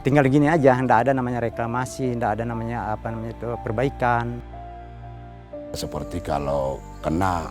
tinggal gini aja, tidak ada namanya reklamasi, tidak ada namanya itu perbaikan. Seperti kalau kena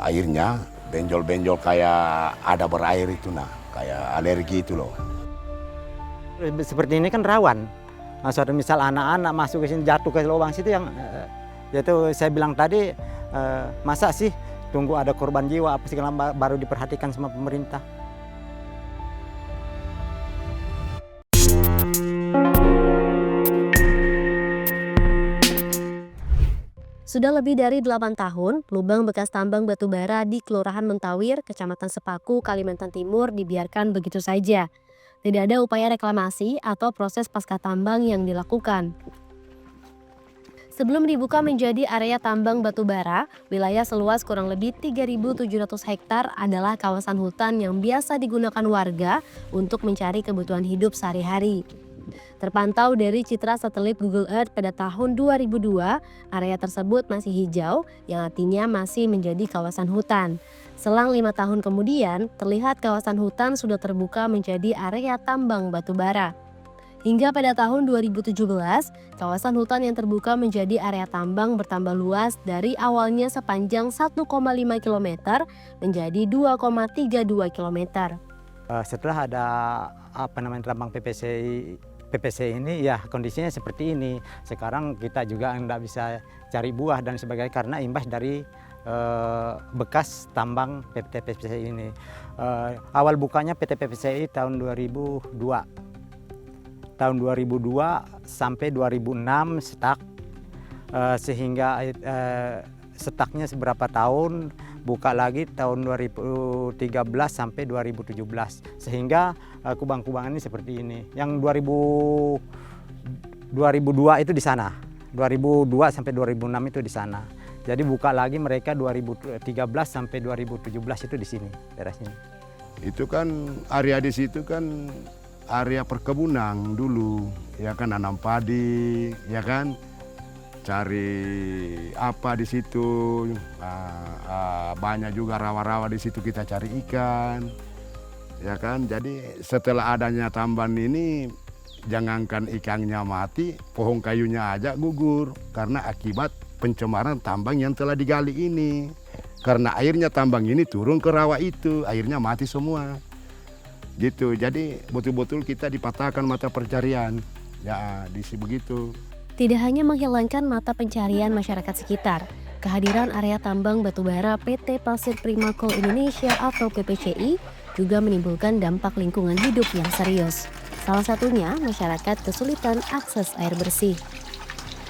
airnya, benjol-benjol kayak ada berair itu kayak alergi itu loh. Seperti ini kan rawan. Suatu misal anak-anak masuk ke sini jatuh ke lubang situ yang yaitu saya bilang tadi, masa sih tunggu ada korban jiwa apa segala baru diperhatikan sama pemerintah. Sudah lebih dari 8 tahun, lubang bekas tambang batu bara di Kelurahan Mentawir, Kecamatan Sepaku, Kalimantan Timur dibiarkan begitu saja. Tidak ada upaya reklamasi atau proses pasca tambang yang dilakukan. Sebelum dibuka menjadi area tambang batu bara, wilayah seluas kurang lebih 3.700 hektar adalah kawasan hutan yang biasa digunakan warga untuk mencari kebutuhan hidup sehari-hari. Terpantau dari citra satelit Google Earth pada tahun 2002, area tersebut masih hijau, yang artinya masih menjadi kawasan hutan. Selang 5 tahun kemudian, terlihat kawasan hutan sudah terbuka menjadi area tambang batu bara. Hingga pada tahun 2017, kawasan hutan yang terbuka menjadi area tambang bertambah luas dari awalnya sepanjang 1,5 km menjadi 2,32 km. Setelah ada tambang PPC ini, ya kondisinya seperti ini. Sekarang kita juga tidak bisa cari buah dan sebagainya karena imbas dari bekas tambang PT PPCI ini. Awal bukanya PT PPCI tahun 2002. Tahun 2002 sampai 2006 stuck, sehingga stucknya seberapa tahun, buka lagi tahun 2013 sampai 2017, sehingga kubang-kubangan ini seperti ini. Yang 2002 itu di sana, 2002 sampai 2006 itu di sana. Jadi buka lagi mereka 2013 sampai 2017 itu di sini, daerah sini. Itu kan area di situ kan area perkebunan dulu, ya kan, nanam padi, ya kan, cari apa di situ, banyak juga rawa-rawa di situ kita cari ikan, ya kan. Jadi setelah adanya tamban ini, jangankan ikannya mati, pohon kayunya aja gugur karena akibat pencemaran tambang yang telah digali ini. Karena airnya tambang ini turun ke rawa itu, airnya mati semua. Gitu, jadi betul-betul kita dipatahkan mata pencarian, ya begitu. Tidak hanya menghilangkan mata pencarian masyarakat sekitar, kehadiran area tambang batubara PT Pasir Prima Coal Indonesia atau PPCI juga menimbulkan dampak lingkungan hidup yang serius. Salah satunya masyarakat kesulitan akses air bersih.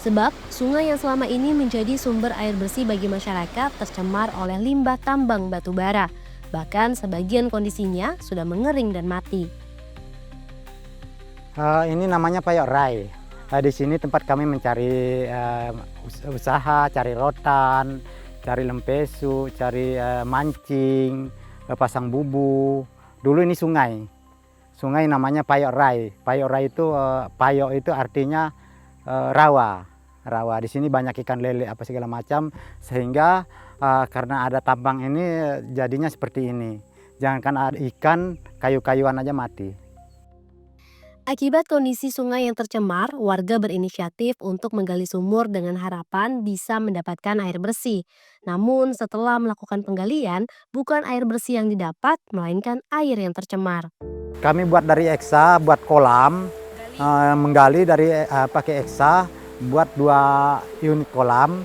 Sebab sungai yang selama ini menjadi sumber air bersih bagi masyarakat tercemar oleh limbah tambang batubara. Bahkan sebagian kondisinya sudah mengering dan mati. Ini namanya Payok Rai. Di sini tempat kami mencari usaha, cari rotan, cari lempesu, cari mancing, pasang bubu. Dulu ini sungai. Sungai namanya Payok Rai. Payok Rai itu payok itu artinya rawa. Rawa. Di sini banyak ikan lele apa segala macam, sehingga karena ada tambang ini jadinya seperti ini. Jangankan ada ikan, kayu-kayuan aja mati. Akibat kondisi sungai yang tercemar, warga berinisiatif untuk menggali sumur dengan harapan bisa mendapatkan air bersih. Namun setelah melakukan penggalian, bukan air bersih yang didapat, melainkan air yang tercemar. Kami buat dari eksa, buat kolam, menggali dari pakai eksa, buat 2 unit kolam.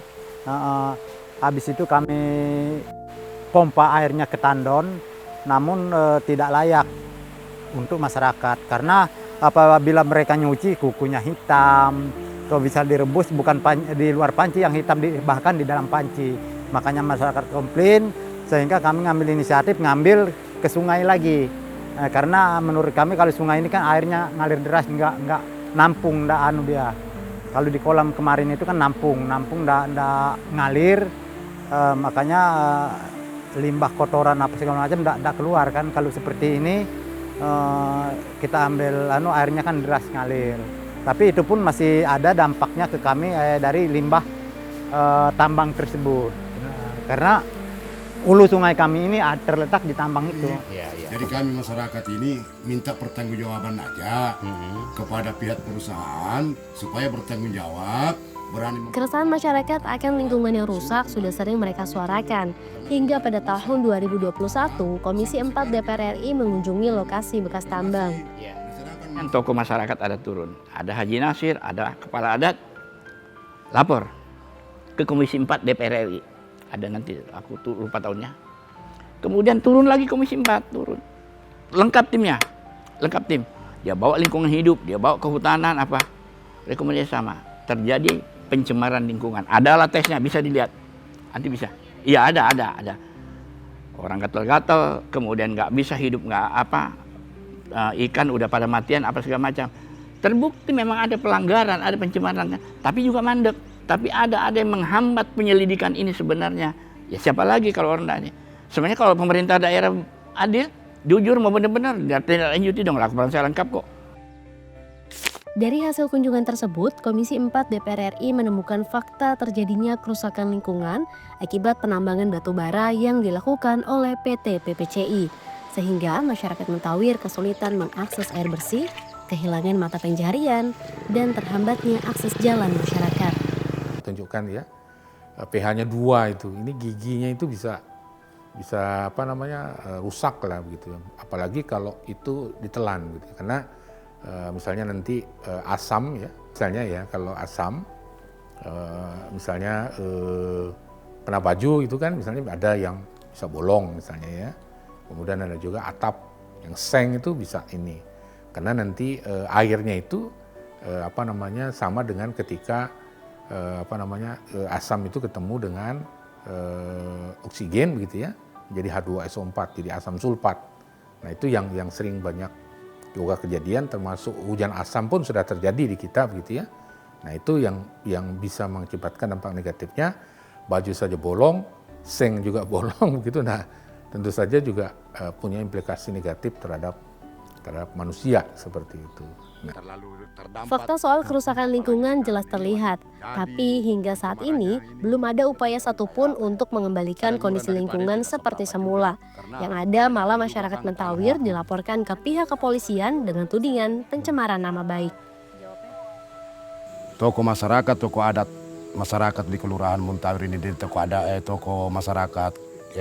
Habis itu kami pompa airnya ke tandon, namun tidak layak untuk masyarakat karena apabila mereka nyuci kukunya hitam, kalau bisa direbus bukan di luar panci yang hitam, bahkan di dalam panci. Makanya masyarakat komplain, sehingga kami ngambil inisiatif ngambil ke sungai lagi. Karena menurut kami kalau sungai ini kan airnya ngalir deras, nggak nampung, nggak anu dia. Kalau di kolam kemarin itu kan nampung nggak ngalir, makanya limbah kotoran apa segala macam nggak keluar kan. Kalau seperti ini kita ambil airnya kan deras ngalir. Tapi itu pun masih ada dampaknya ke kami dari limbah tambang tersebut. Karena hulu sungai kami ini terletak di tambang itu. Iya, iya. Jadi kami masyarakat ini minta pertanggungjawaban aja kepada pihak perusahaan supaya bertanggung jawab, berani. Keresahan masyarakat akan lingkungan yang rusak sudah sering mereka suarakan. Hingga pada tahun 2021, Komisi 4 DPR RI mengunjungi lokasi bekas tambang. Kan tokoh masyarakat ada turun, ada Haji Nasir, ada kepala adat, lapor ke Komisi 4 DPR RI. Ada nanti, aku tuh lupa tahunnya. Kemudian turun lagi Komisi 4, turun. Lengkap timnya, lengkap tim. Dia bawa lingkungan hidup, dia bawa kehutanan, apa. Rekomendasi sama, terjadi pencemaran lingkungan. Adalah tesnya, bisa dilihat. Nanti bisa. Iya ada. Orang gatal-gatal, kemudian nggak bisa hidup, nggak apa. Ikan udah pada matian, apa segala macam. Terbukti memang ada pelanggaran, ada pencemaran, tapi juga mandek. Tapi ada yang menghambat penyelidikan ini sebenarnya. Ya siapa lagi kalau orang ini? Sebenarnya kalau pemerintah daerah adil, jujur mau benar-benar, tidak lanjuti dong, laporan saya lengkap kok. Dari hasil kunjungan tersebut, Komisi 4 DPR RI menemukan fakta terjadinya kerusakan lingkungan akibat penambangan batu bara yang dilakukan oleh PT PPCI. Sehingga masyarakat Mentawir kesulitan mengakses air bersih, kehilangan mata pencaharian, dan terhambatnya akses jalan masyarakat. Tunjukkan ya, pH-nya 2 itu, ini giginya itu bisa apa namanya rusak lah begitu ya. Apalagi kalau itu ditelan gitu. Karena misalnya nanti asam ya, misalnya ya kalau asam misalnya kena baju itu kan misalnya ada yang bisa bolong misalnya ya. Kemudian ada juga atap yang seng itu bisa ini. Karena nanti airnya itu apa namanya sama dengan ketika asam itu ketemu dengan oksigen begitu ya, jadi H2SO4, jadi asam sulfat. Nah itu yang sering banyak juga kejadian, termasuk hujan asam pun sudah terjadi di kita begitu ya. Nah itu yang bisa mengakibatkan dampak negatifnya, baju saja bolong, seng juga bolong begitu. Nah tentu saja juga punya implikasi negatif terhadap manusia seperti itu. Fakta soal kerusakan lingkungan jelas terlihat, tapi hingga saat ini belum ada upaya satupun untuk mengembalikan kondisi lingkungan seperti semula. Yang ada malah masyarakat Mentawir dilaporkan ke pihak kepolisian dengan tudingan pencemaran nama baik. Tokoh masyarakat, tokoh adat masyarakat di Kelurahan Mentawir ini, tokoh masyarakat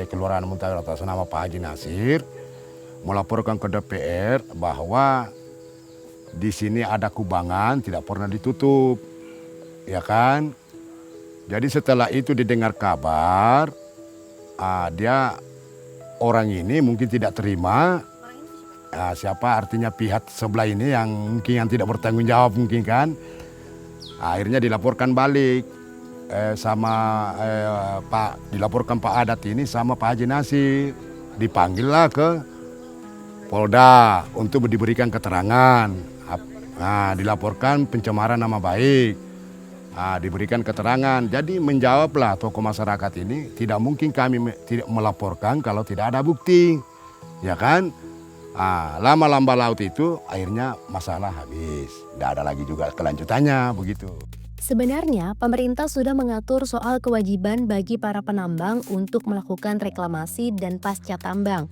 Kelurahan Mentawir atas nama Pak Haji Nasir melaporkan ke DPR bahwa di sini ada kubangan tidak pernah ditutup, ya kan? Jadi setelah itu didengar kabar, dia orang ini mungkin tidak terima. Siapa artinya pihak sebelah ini yang tidak bertanggung jawab mungkin kan? Akhirnya dilaporkan balik dilaporkan Pak Adat ini sama Pak Haji Nasir, dipanggillah ke Polda untuk diberikan keterangan. Dilaporkan pencemaran nama baik, diberikan keterangan. Jadi menjawablah tokoh masyarakat ini, tidak mungkin kami tidak melaporkan kalau tidak ada bukti, ya kan? Lama-lama laut itu akhirnya masalah habis, tidak ada lagi juga kelanjutannya begitu. Sebenarnya, pemerintah sudah mengatur soal kewajiban bagi para penambang untuk melakukan reklamasi dan pasca tambang.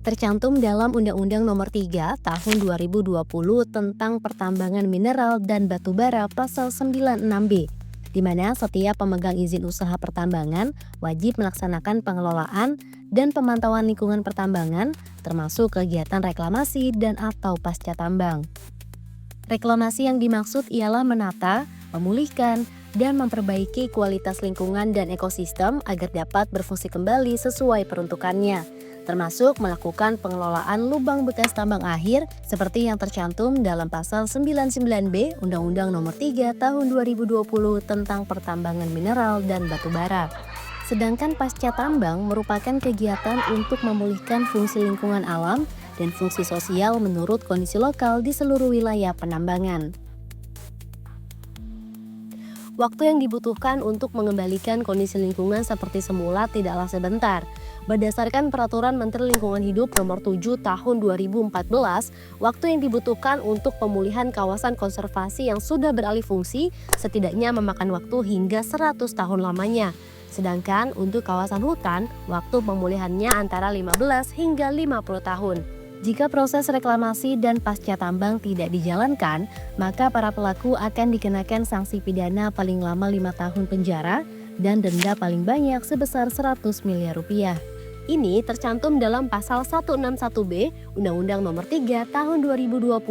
Tercantum dalam Undang-Undang Nomor 3 Tahun 2020 tentang Pertambangan Mineral dan Batubara Pasal 96B, di mana setiap pemegang izin usaha pertambangan wajib melaksanakan pengelolaan dan pemantauan lingkungan pertambangan, termasuk kegiatan reklamasi dan atau pasca tambang. Reklamasi yang dimaksud ialah menata, memulihkan, dan memperbaiki kualitas lingkungan dan ekosistem agar dapat berfungsi kembali sesuai peruntukannya, termasuk melakukan pengelolaan lubang bekas tambang akhir seperti yang tercantum dalam pasal 99B Undang-Undang Nomor 3 Tahun 2020 tentang Pertambangan Mineral dan Batubara. Sedangkan pasca tambang merupakan kegiatan untuk memulihkan fungsi lingkungan alam dan fungsi sosial menurut kondisi lokal di seluruh wilayah penambangan. Waktu yang dibutuhkan untuk mengembalikan kondisi lingkungan seperti semula tidaklah sebentar. Berdasarkan Peraturan Menteri Lingkungan Hidup Nomor 7 Tahun 2014, waktu yang dibutuhkan untuk pemulihan kawasan konservasi yang sudah beralih fungsi setidaknya memakan waktu hingga 100 tahun lamanya. Sedangkan untuk kawasan hutan, waktu pemulihannya antara 15 hingga 50 tahun. Jika proses reklamasi dan pasca tambang tidak dijalankan, maka para pelaku akan dikenakan sanksi pidana paling lama 5 tahun penjara dan denda paling banyak sebesar 100 miliar rupiah. Ini tercantum dalam pasal 161B Undang-Undang Nomor 3 Tahun 2020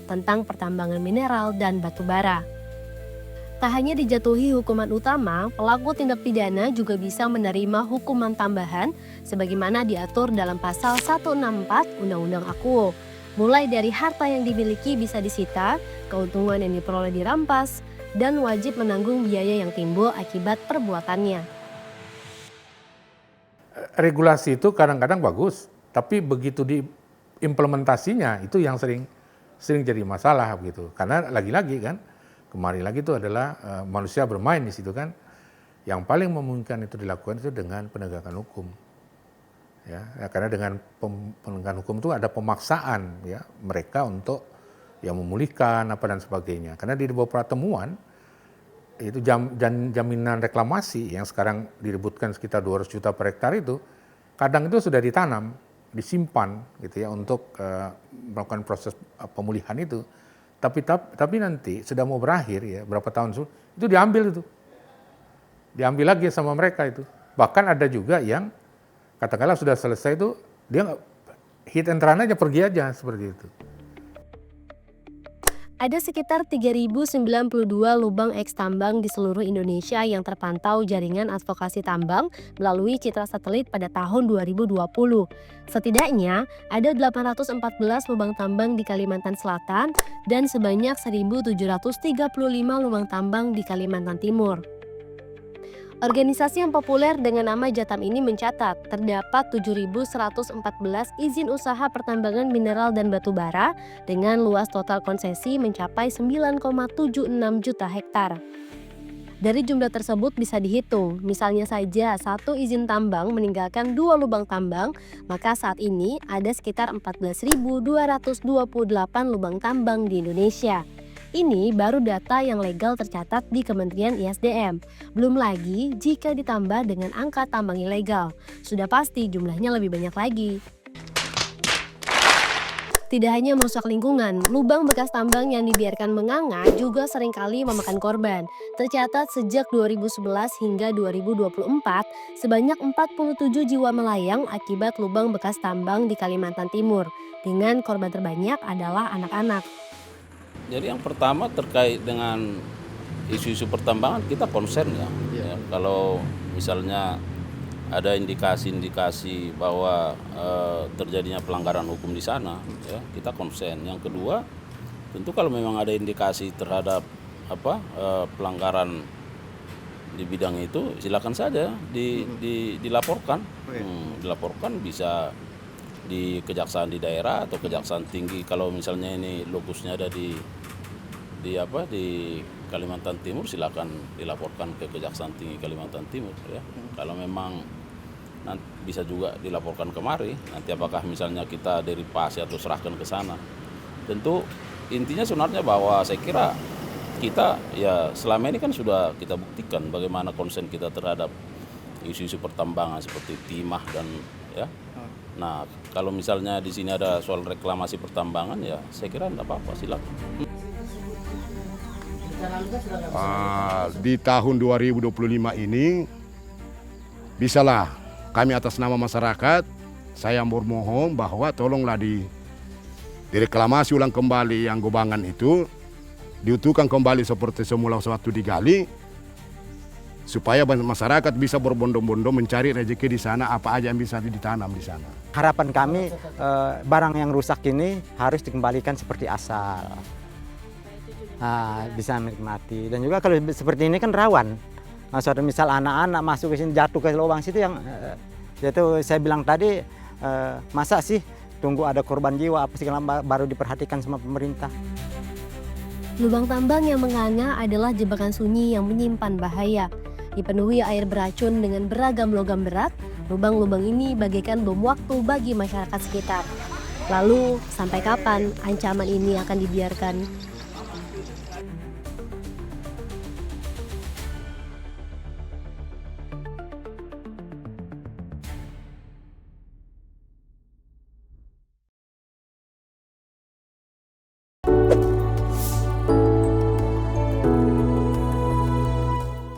tentang pertambangan mineral dan batu bara. Tak hanya dijatuhi hukuman utama, pelaku tindak pidana juga bisa menerima hukuman tambahan sebagaimana diatur dalam pasal 164 Undang-Undang Akuo. Mulai dari harta yang dimiliki bisa disita, keuntungan yang diperoleh dirampas, dan wajib menanggung biaya yang timbul akibat perbuatannya. Regulasi itu kadang-kadang bagus, tapi begitu diimplementasinya itu yang sering jadi masalah begitu. Karena lagi-lagi kan, kemarin lagi itu adalah manusia bermain di situ kan. Yang paling memungkinkan itu dilakukan itu dengan penegakan hukum. Ya, karena dengan penegakan hukum itu ada pemaksaan ya mereka untuk yang memulihkan apa dan sebagainya. Karena di beberapa temuan itu jaminan reklamasi yang sekarang direbutkan sekitar 200 juta per hektar itu kadang itu sudah ditanam, disimpan gitu ya untuk melakukan proses pemulihan itu. Tapi nanti sudah mau berakhir ya berapa tahun itu diambil lagi sama mereka itu. Bahkan ada juga yang katakanlah sudah selesai itu dia hit and run aja, pergi aja seperti itu. Ada sekitar 3.092 lubang eks tambang di seluruh Indonesia yang terpantau jaringan advokasi tambang melalui citra satelit pada tahun 2020. Setidaknya ada 814 lubang tambang di Kalimantan Selatan dan sebanyak 1.735 lubang tambang di Kalimantan Timur. Organisasi yang populer dengan nama Jatam ini mencatat terdapat 7.114 izin usaha pertambangan mineral dan batu bara dengan luas total konsesi mencapai 9,76 juta hektar. Dari jumlah tersebut bisa dihitung, misalnya saja satu izin tambang meninggalkan 2 lubang tambang, maka saat ini ada sekitar 14.228 lubang tambang di Indonesia. Ini baru data yang legal tercatat di Kementerian ISDM. Belum lagi jika ditambah dengan angka tambang ilegal. Sudah pasti jumlahnya lebih banyak lagi. Tidak hanya merusak lingkungan, lubang bekas tambang yang dibiarkan menganga juga seringkali memakan korban. Tercatat sejak 2011 hingga 2024, sebanyak 47 jiwa melayang akibat lubang bekas tambang di Kalimantan Timur. Dengan korban terbanyak adalah anak-anak. Jadi yang pertama terkait dengan isu-isu pertambangan kita konsen ya. Ya, kalau misalnya ada indikasi-indikasi bahwa terjadinya pelanggaran hukum di sana, ya, kita konsen. Yang kedua, tentu kalau memang ada indikasi terhadap pelanggaran di bidang itu, silakan saja dilaporkan. Dilaporkan bisa di kejaksaan di daerah atau kejaksaan tinggi kalau misalnya ini lokusnya ada di Kalimantan Timur, silakan dilaporkan ke kejaksaan tinggi Kalimantan Timur ya. Kalau memang nanti bisa juga dilaporkan kemari, nanti apakah misalnya kita dari PASI atau serahkan ke sana. Tentu intinya sebenarnya bahwa saya kira kita ya selama ini kan sudah kita buktikan bagaimana konsen kita terhadap isu-isu pertambangan seperti timah dan ya. Nah, kalau misalnya di sini ada soal reklamasi pertambangan ya saya kira enggak apa-apa, silakan. Di tahun 2025 ini bisalah kami atas nama masyarakat saya bermohon bahwa tolonglah direklamasi ulang kembali yang Gobangan itu, diutuhkan kembali seperti semula waktu digali, supaya masyarakat bisa berbondong-bondong mencari rezeki di sana, apa aja yang bisa ditanam di sana. Harapan kami barang yang rusak ini harus dikembalikan seperti asal. Bisa menikmati. Dan juga kalau seperti ini kan rawan. Suatu misal anak-anak masuk ke sini jatuh ke lubang situ yang itu saya bilang tadi, masa sih tunggu ada korban jiwa apa segala baru diperhatikan sama pemerintah. Lubang tambang yang menganga adalah jebakan sunyi yang menyimpan bahaya. Dipenuhi air beracun dengan beragam logam berat, lubang-lubang ini bagaikan bom waktu bagi masyarakat sekitar. Lalu, sampai kapan ancaman ini akan dibiarkan?